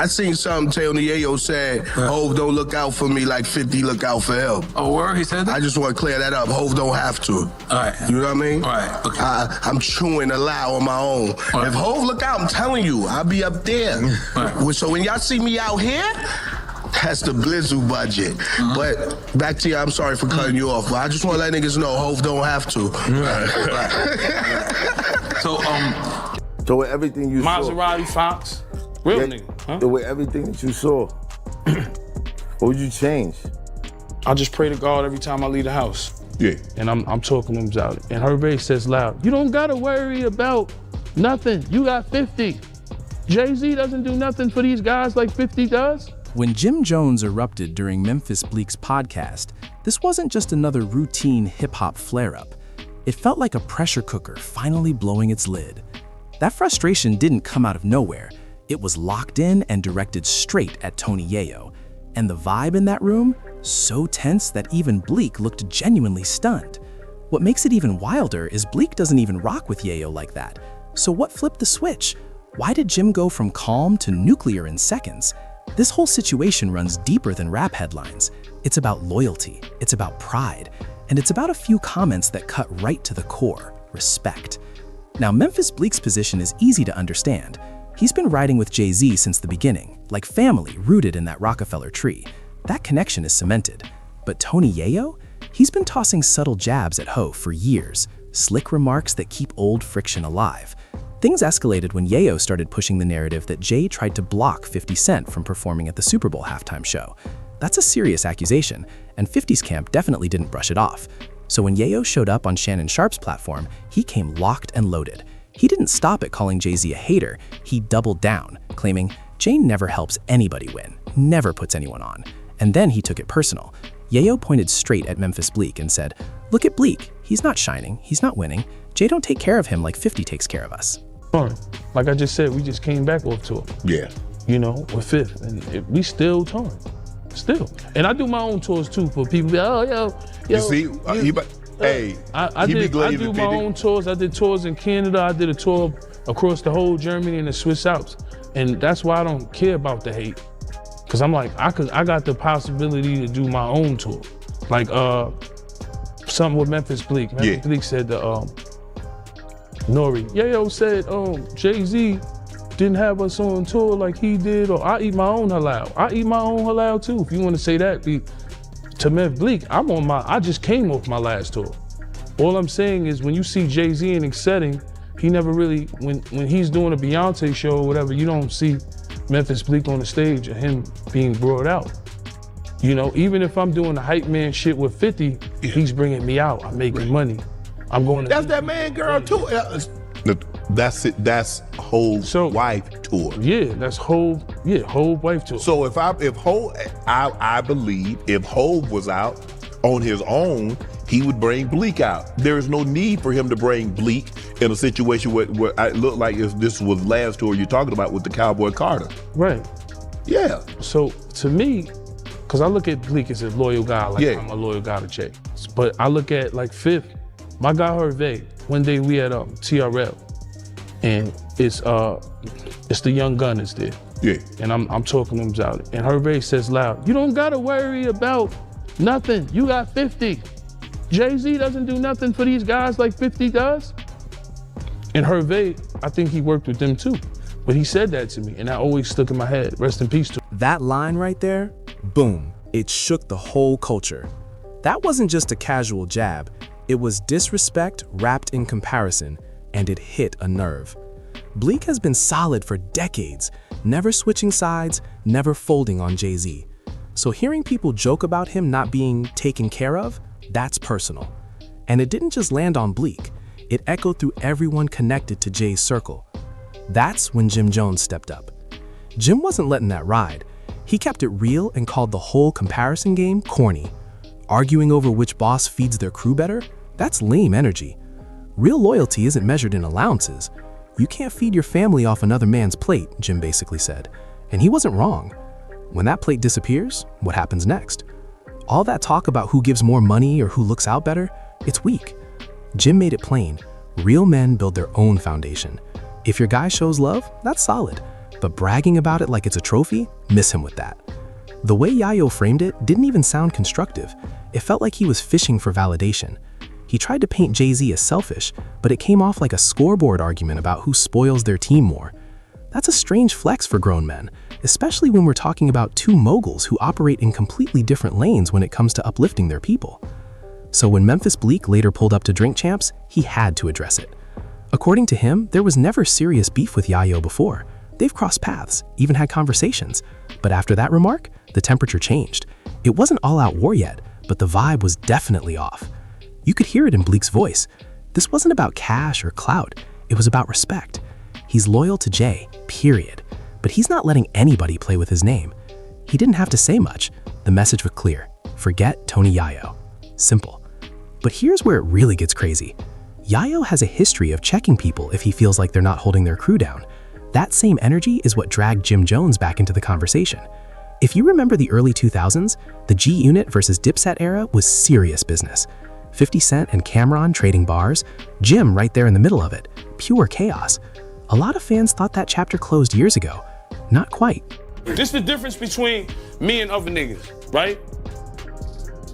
I seen something Tony Yayo said, Hov don't look out for me like 50 look out for him. Oh, word? He said that? I just want to clear that up. Hov don't have to. All right. You know what I mean? All right. Okay. I'm chewing aloud on my own. Right. If Hov look out, I'm telling you, I'll be up there. Right. So when y'all see me out here, that's the Blizzle budget. But back to you, I'm sorry for cutting you off, but I just want to let niggas know Hov don't have to. So with everything you Maserati Fox, real nigga, huh? With everything that you saw, what would you change? I just pray to God every time I leave the house. Yeah. And I'm talking to him about it. And Hervé says loud, you don't gotta worry about nothing. You got 50. Jay-Z doesn't do nothing for these guys like 50 does. When Jim Jones erupted during Memphis Bleek's podcast, this wasn't just another routine hip-hop flare-up. It felt like a pressure cooker finally blowing its lid. That frustration didn't come out of nowhere. It was locked in and directed straight at Tony Yayo. And the vibe in that room, so tense that even Bleek looked genuinely stunned. What makes it even wilder is Bleek doesn't even rock with Yayo like that. So what flipped the switch? Why did Jim go from calm to nuclear in seconds? This whole situation runs deeper than rap headlines. It's about loyalty, it's about pride, and it's about a few comments that cut right to the core: respect. Now, Memphis Bleek's position is easy to understand. He's been riding with Jay-Z since the beginning, like family rooted in that Rockefeller tree. That connection is cemented. But Tony Yayo? He's been tossing subtle jabs at Ho for years, slick remarks that keep old friction alive. Things escalated when Yayo started pushing the narrative that Jay tried to block 50 Cent from performing at the Super Bowl halftime show. That's a serious accusation, and 50's camp definitely didn't brush it off. So when Yayo showed up on Shannon Sharpe's platform, he came locked and loaded. He didn't stop at calling Jay-Z a hater, he doubled down, claiming, Jay never helps anybody win, never puts anyone on. And then he took it personal. Yayo pointed straight at Memphis Bleek and said, look at Bleek, he's not shining, he's not winning. Jay don't take care of him like 50 takes care of us. Like I just said, we just came back off tour. Yeah. You know, with Fifth, and we still touring. Still. And I do my own tours too for people. Oh, yo. You see, I do my own tours. I did tours in Canada. I did a tour across the whole Germany and the Swiss Alps. And that's why I don't care about the hate. Cause I'm like, I got the possibility to do my own tour. Like something with Memphis Bleek. Memphis Bleek said Nori. Yayo said, Jay-Z didn't have us on tour like he did, or I eat my own halal. I eat my own halal too. If you want to say that, to Memphis Bleek, I just came off my last tour. All I'm saying is when you see Jay-Z in a setting, he never really, when he's doing a Beyonce show or whatever, you don't see Memphis Bleek on the stage or him being brought out. You know, even if I'm doing the hype man shit with 50, he's bringing me out. I'm making money. I'm going to— That's that man girl too. That's it. That's Hov's wife tour. Yeah, that's Hov's wife tour. So I believe if Hov was out on his own, he would bring Bleek out. There is no need for him to bring Bleek in a situation where it looked like if this was last tour you're talking about with the Cowboy Carter. Right. Yeah. So to me, because I look at Bleek as a loyal guy, like I'm a loyal guy to Jay. But I look at like Fifth, my guy Hervé, one day we at TRL, and it's the Young Gunners there. Yeah. And I'm talking to him about it. And Hervé says loud, you don't gotta worry about nothing. You got 50. Jay-Z doesn't do nothing for these guys like 50 does. And Hervé, I think he worked with them too. But he said that to me, and that always stuck in my head. Rest in peace to him. That line right there, boom, it shook the whole culture. That wasn't just a casual jab. It was disrespect wrapped in comparison, and it hit a nerve. Bleek has been solid for decades, never switching sides, never folding on Jay-Z. So hearing people joke about him not being taken care of, that's personal. And it didn't just land on Bleek, it echoed through everyone connected to Jay's circle. That's when Jim Jones stepped up. Jim wasn't letting that ride. He kept it real and called the whole comparison game corny. Arguing over which boss feeds their crew better? That's lame energy. Real loyalty isn't measured in allowances. You can't feed your family off another man's plate, Jim basically said. And he wasn't wrong. When that plate disappears, what happens next? All that talk about who gives more money or who looks out better, it's weak. Jim made it plain. Real men build their own foundation. If your guy shows love, that's solid. But bragging about it like it's a trophy, miss him with that. The way Yayo framed it didn't even sound constructive. It felt like he was fishing for validation. He tried to paint Jay-Z as selfish, but it came off like a scoreboard argument about who spoils their team more. That's a strange flex for grown men, especially when we're talking about two moguls who operate in completely different lanes when it comes to uplifting their people. So when Memphis Bleek later pulled up to Drink Champs, he had to address it. According to him, there was never serious beef with Yayo before. They've crossed paths, even had conversations. But after that remark, the temperature changed. It wasn't all-out war yet, but the vibe was definitely off. You could hear it in Bleek's voice. This wasn't about cash or clout. It was about respect. He's loyal to Jay, period. But he's not letting anybody play with his name. He didn't have to say much. The message was clear. Forget Tony Yayo. Simple. But here's where it really gets crazy. Yayo has a history of checking people if he feels like they're not holding their crew down. That same energy is what dragged Jim Jones back into the conversation. If you remember the early 2000s, the G-Unit versus Dipset era was serious business. 50 Cent and Cameron trading bars, Jim right there in the middle of it. Pure chaos. A lot of fans thought that chapter closed years ago. Not quite. This is the difference between me and other niggas, right?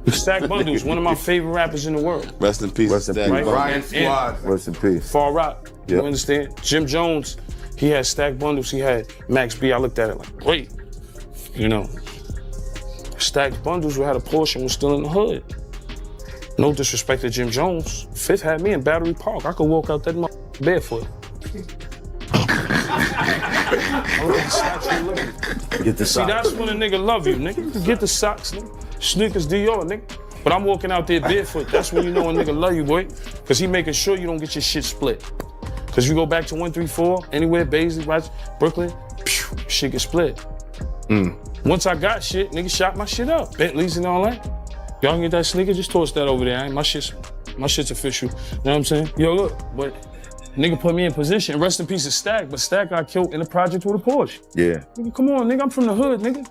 Stack Bundles, one of my favorite rappers in the world. Rest in peace. Rest in Stack. peace. Right? Ryan Rest in peace. Far Rock, Yep. you understand? Jim Jones, he had Stack Bundles, he had Max B. I looked at it like, wait, you know. Stack Bundles, we had a portion, was still in the hood. No disrespect to Jim Jones. Fifth had me in Battery Park. I could walk out that barefoot. Get the See, socks. that's when a nigga love you, nigga. You can get the socks, nigga. Sneakers Dior, nigga. But I'm walking out there barefoot. That's when you know a nigga love you, boy. Cause he making sure you don't get your shit split. Cause you go back to 134, anywhere, Baisley, right, Brooklyn, phew, shit get split. Once I got shit, nigga shot my shit up. Bentleys and all that. Y'all can get that sneaker, just toss that over there. My shit's official. You know what I'm saying? Yo, look, but nigga put me in position. Rest in peace of Stack, but Stack got killed in the project with a Porsche. Yeah. Nigga, come on, nigga, I'm from the hood, nigga.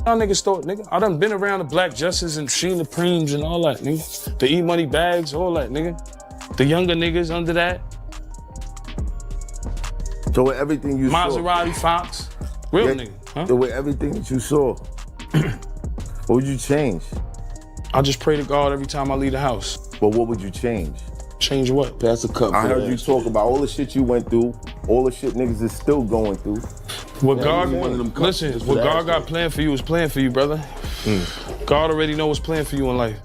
Y'all niggas thought, nigga. I done been around the Black Justice and seen the Preems and all that, nigga. The E-Money bags, all that, nigga. The younger niggas under that. So with everything you Maserati Fox. Real saw, nigga, huh? so with everything that you saw, what would you change? I just pray to God every time I leave the house. But what would you change? Change what? Pass the cup. I for heard that. you talk about all the shit you went through, all the shit niggas is still going through. What Yeah, God, you need one of them cups listen, just what for God that. got planned for you is planned for you, brother. God already know what's planned for you in life.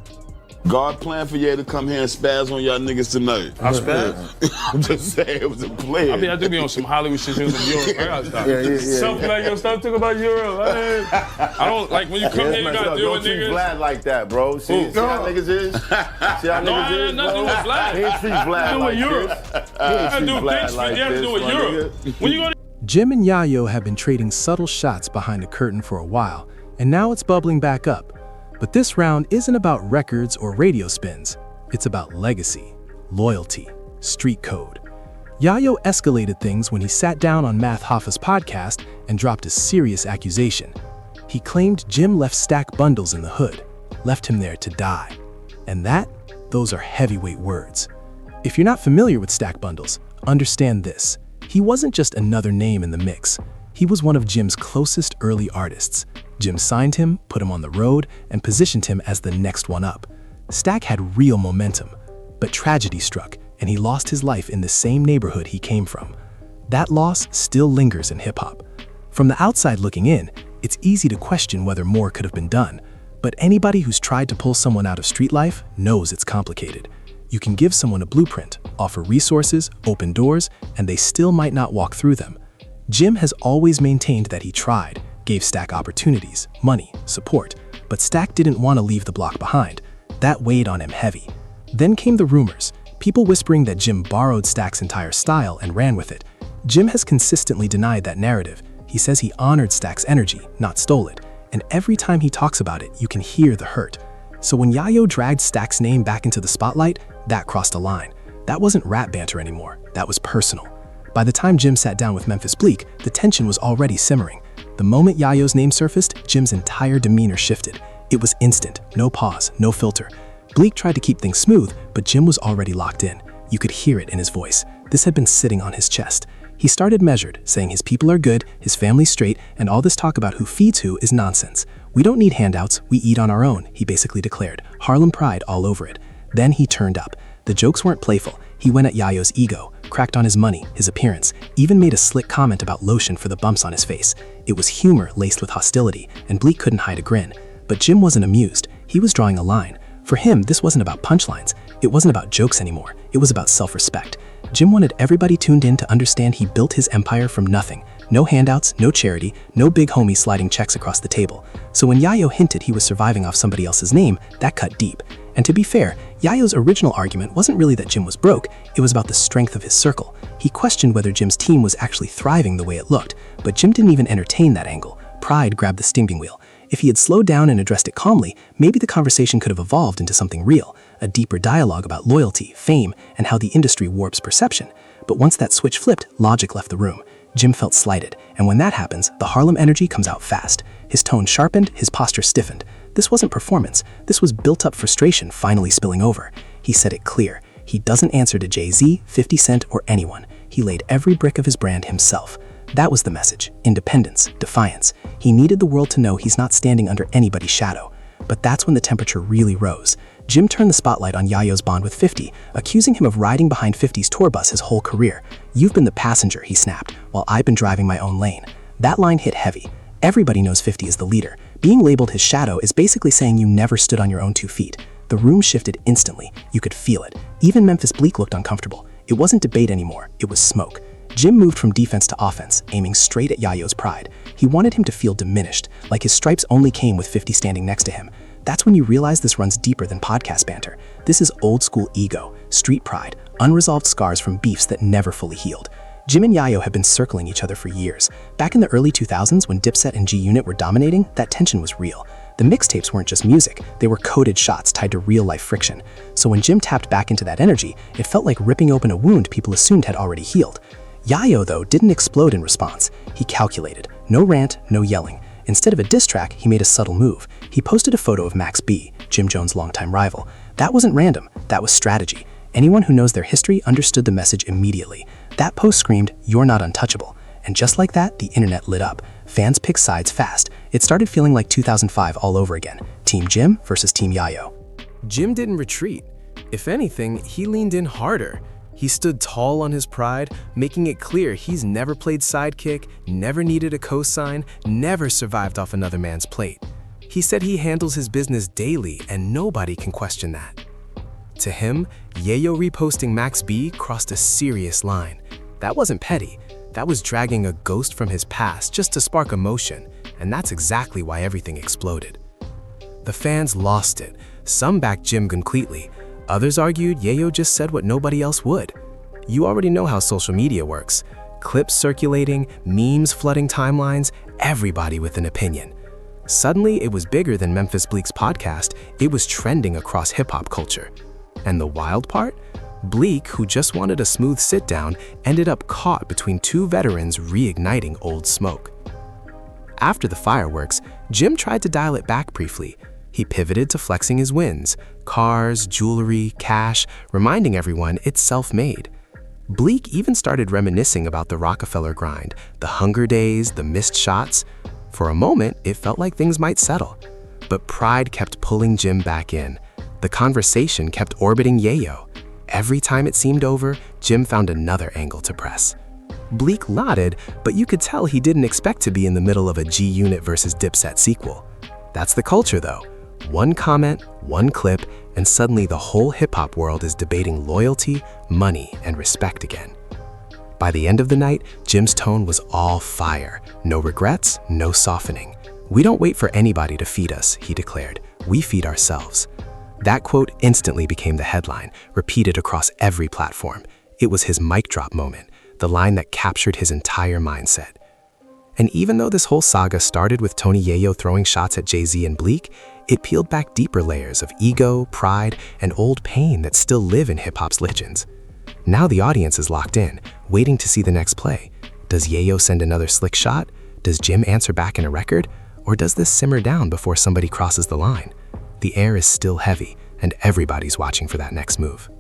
God planned for you to come here and spaz on y'all niggas tonight. I spaz? I'm just saying, it was a plan. I mean, I do be on some Hollywood shit. Europe. I gotta stop. Yeah. Something like, yo, stop talking about Europe. I don't, like, when you come here, you gotta deal Don't with treat niggas. Vlad like that, bro. See how niggas is? See how No, I niggas is, ain't nothing to do bro? with Vlad. He ain't treat Vlad do like with Europe. this. He I ain't do treat things Vlad for like you have to this, do with my Europe. nigga. When you go to Jim and Yayo have been trading subtle shots behind the curtain for a while, and now it's bubbling back up. But this round isn't about records or radio spins. It's about legacy, loyalty, street code. Yayo escalated things when he sat down on Math Hoffa's podcast and dropped a serious accusation. He claimed Jim left Stack Bundles in the hood, left him there to die. And those are heavyweight words. If you're not familiar with Stack Bundles, understand this. He wasn't just another name in the mix. He was one of Jim's closest early artists. Jim signed him, put him on the road, and positioned him as the next one up. Stack had real momentum, but tragedy struck, and he lost his life in the same neighborhood he came from. That loss still lingers in hip-hop. From the outside looking in, it's easy to question whether more could have been done, but anybody who's tried to pull someone out of street life knows it's complicated. You can give someone a blueprint, offer resources, open doors, and they still might not walk through them. Jim has always maintained that he tried, gave Stack opportunities, money, support, but Stack didn't want to leave the block behind. That weighed on him heavy. Then came the rumors, people whispering that Jim borrowed Stack's entire style and ran with it. Jim has consistently denied that narrative. He says he honored Stack's energy, not stole it, and every time he talks about it, you can hear the hurt. So when Yayo dragged Stack's name back into the spotlight, that crossed a line. That wasn't rap banter anymore, that was personal. By the time Jim sat down with Memphis Bleek, the tension was already simmering. The moment Yayo's name surfaced, Jim's entire demeanor shifted. It was instant, no pause, no filter. Bleek tried to keep things smooth, but Jim was already locked in. You could hear it in his voice. This had been sitting on his chest. He started measured, saying his people are good, his family's straight, and all this talk about who feeds who is nonsense. We don't need handouts, we eat on our own, he basically declared, Harlem pride all over it. Then he turned up. The jokes weren't playful. He went at Yayo's ego, cracked on his money, his appearance, even made a slick comment about lotion for the bumps on his face. It was humor laced with hostility, and Bleak couldn't hide a grin. But Jim wasn't amused. He was drawing a line. For him, this wasn't about punchlines. It wasn't about jokes anymore. It was about self-respect. Jim wanted everybody tuned in to understand he built his empire from nothing. No handouts, no charity, no big homie sliding checks across the table. So when Yayo hinted he was surviving off somebody else's name, that cut deep. And to be fair, Yayo's original argument wasn't really that Jim was broke, it was about the strength of his circle. He questioned whether Jim's team was actually thriving the way it looked, but Jim didn't even entertain that angle. Pride grabbed the steering wheel. If he had slowed down and addressed it calmly, maybe the conversation could have evolved into something real, a deeper dialogue about loyalty, fame, and how the industry warps perception. But once that switch flipped, logic left the room. Jim felt slighted, and when that happens, the Harlem energy comes out fast. His tone sharpened, his posture stiffened. This wasn't performance, this was built-up frustration finally spilling over. He said it clear. He doesn't answer to Jay-Z, 50 Cent, or anyone. He laid every brick of his brand himself. That was the message. Independence, defiance. He needed the world to know he's not standing under anybody's shadow. But that's when the temperature really rose. Jim turned the spotlight on Yayo's bond with 50, accusing him of riding behind 50's tour bus his whole career. "You've been the passenger," he snapped, "while I've been driving my own lane." That line hit heavy. Everybody knows 50 is the leader. Being labeled his shadow is basically saying you never stood on your own 2 feet. The room shifted instantly. You could feel it. Even Memphis Bleak looked uncomfortable. It wasn't debate anymore. It was smoke. Jim moved from defense to offense, aiming straight at Yayo's pride. He wanted him to feel diminished, like his stripes only came with 50 standing next to him. That's when you realize this runs deeper than podcast banter. This is old school ego, street pride, unresolved scars from beefs that never fully healed. Jim and Yayo have been circling each other for years. Back in the early 2000s, when Dipset and G-Unit were dominating, that tension was real. The mixtapes weren't just music, they were coded shots tied to real-life friction. So when Jim tapped back into that energy, it felt like ripping open a wound people assumed had already healed. Yayo, though, didn't explode in response. He calculated. No rant, no yelling. Instead of a diss track, he made a subtle move. He posted a photo of Max B, Jim Jones' longtime rival. That wasn't random, that was strategy. Anyone who knows their history understood the message immediately. That post screamed, "You're not untouchable." And just like that, the internet lit up. Fans picked sides fast. It started feeling like 2005 all over again. Team Jim versus Team Yayo. Jim didn't retreat. If anything, he leaned in harder. He stood tall on his pride, making it clear he's never played sidekick, never needed a cosign, never survived off another man's plate. He said he handles his business daily and nobody can question that. To him, Yayo reposting Max B crossed a serious line. That wasn't petty. That was dragging a ghost from his past just to spark emotion, and that's exactly why everything exploded. The fans lost it. Some backed Jim completely. Others argued Yayo just said what nobody else would. You already know how social media works. Clips circulating, memes flooding timelines, everybody with an opinion. Suddenly, it was bigger than Memphis Bleak's podcast. It was trending across hip-hop culture. And the wild part? Bleak, who just wanted a smooth sit-down, ended up caught between two veterans reigniting old smoke. After the fireworks, Jim tried to dial it back briefly. He pivoted to flexing his wins, cars, jewelry, cash, reminding everyone it's self-made. Bleak even started reminiscing about the Rockefeller grind, the hunger days, the missed shots. For a moment, it felt like things might settle. But pride kept pulling Jim back in. The conversation kept orbiting Yayo. Every time it seemed over, Jim found another angle to press. Bleak nodded, but you could tell he didn't expect to be in the middle of a G-Unit versus Dipset sequel. That's the culture, though. One comment, one clip, and suddenly the whole hip-hop world is debating loyalty, money, and respect again. By the end of the night, Jim's tone was all fire. No regrets, no softening. "We don't wait for anybody to feed us," he declared. "We feed ourselves." That quote instantly became the headline, repeated across every platform. It was his mic drop moment, the line that captured his entire mindset. And even though this whole saga started with Tony Yayo throwing shots at Jay-Z and Bleak, it peeled back deeper layers of ego, pride, and old pain that still live in hip-hop's legends. Now the audience is locked in, waiting to see the next play. Does Yayo send another slick shot? Does Jim answer back in a record? Or does this simmer down before somebody crosses the line? The air is still heavy, and everybody's watching for that next move.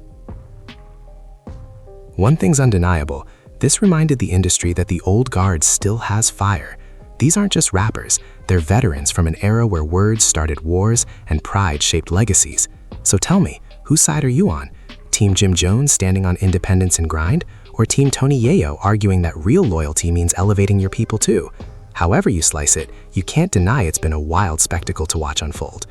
One thing's undeniable. This reminded the industry that the old guard still has fire. These aren't just rappers, they're veterans from an era where words started wars and pride shaped legacies. So tell me, whose side are you on? Team Jim Jones standing on independence and grind? Or Team Tony Yayo arguing that real loyalty means elevating your people too? However you slice it, you can't deny it's been a wild spectacle to watch unfold.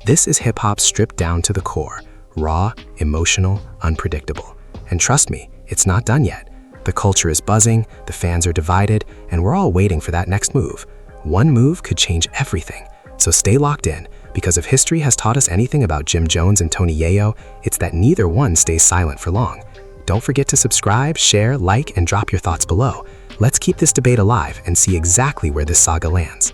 This is hip-hop stripped down to the core, raw, emotional, unpredictable. And trust me, it's not done yet. The culture is buzzing, the fans are divided, and we're all waiting for that next move. One move could change everything. So stay locked in, because if history has taught us anything about Jim Jones and Tony Yayo, it's that neither one stays silent for long. Don't forget to subscribe, share, like, and drop your thoughts below. Let's keep this debate alive and see exactly where this saga lands.